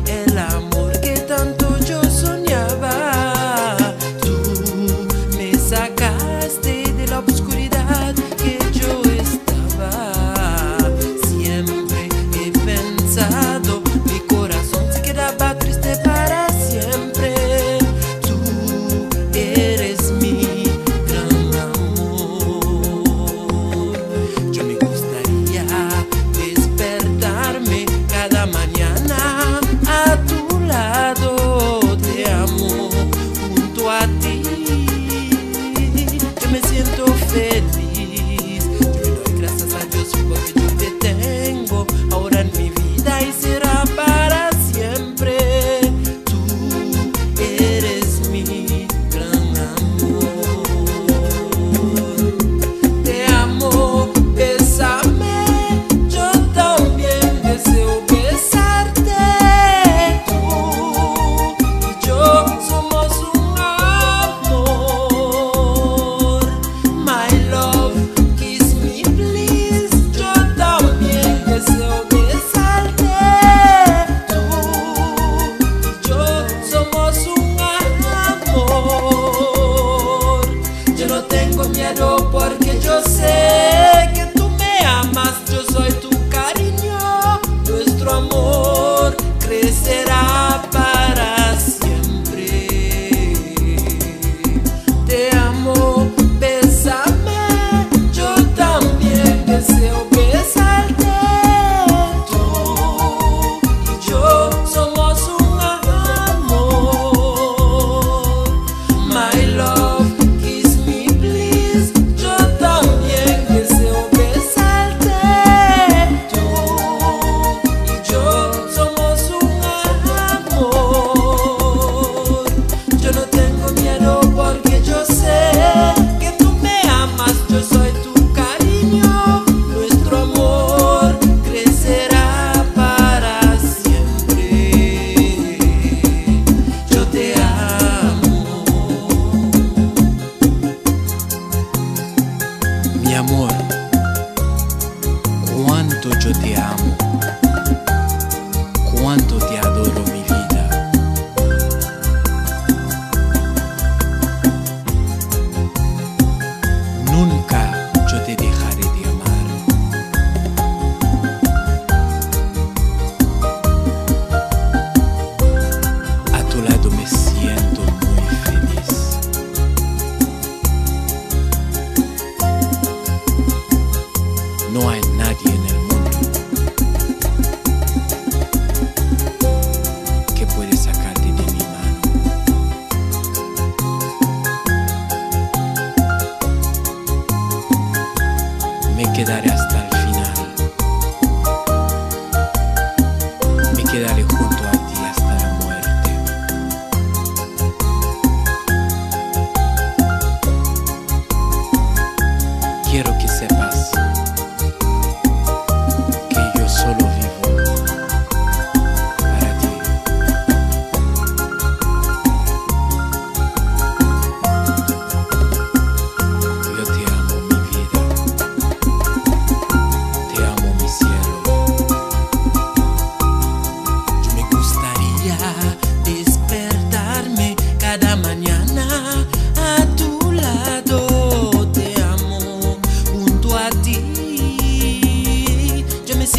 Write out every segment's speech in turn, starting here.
El amor que tanto yo soñaba, tú me sacaste de la oscuridad que yo estaba. Siempre he pensado, mi corazón se quedaba triste para siempre. Tú eres mi gran amor. Yo me gustaría despertarme cada mañana a tu lado, te amo junto a ti. Yo me siento feliz, yo le doy gracias a Dios porque yo te tengo ahora en mi vida y será para siempre. Tú eres mi gran amor. Te amo, bésame, yo también deseo besarte. Tú y yo somos un amor. My love, kiss me please. Yo también deseo besarte. Tú y yo somos un amor. Yo no tengo miedo porque yo sé que tú me amas. Yo soy tu cariño. Nuestro amor crecerá para siempre. Te amo, bésame, yo también deseo besarte. Tú y yo somos un amor. My love, kiss me please. Yo también deseo besarte. Tú y yo somos un amor. Yo no tengo miedo porque yo sé que tú me amas. Yo soy tu cariño. Nuestro amor crecerá para siempre. Yo te amo. Mi amor, cuánto yo te amo, cuánto te adoro, mi vida. Nunca yo te dejaré de amar. A tu lado me siento muy feliz. No hay nadie en el mundo que puede sacarte de mi mano. Me quedaré hasta el final. Me quedaré junto a ti hasta la muerte. Quiero que sepas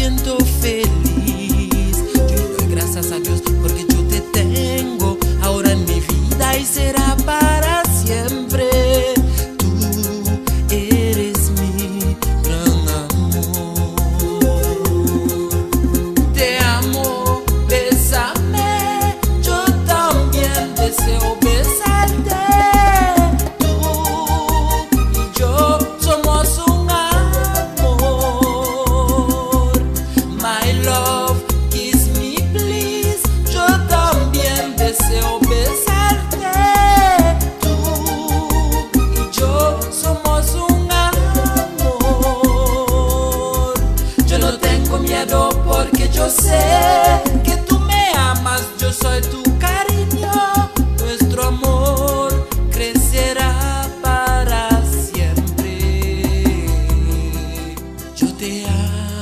siento feliz. Yo le doy gracias a Dios porque yo te tengo ahora en mi vida y será para siempre. Tú eres mi gran amor. Te amo, bésame, yo también deseo besarte. Tú y yo somos un amor. My love, kiss me please, yo también deseo besarte. Tú y yo somos un amor. Yo no tengo miedo porque yo sé que tú me amas, yo soy tu cariño. Nuestro amor crecerá para siempre. Yo te amo.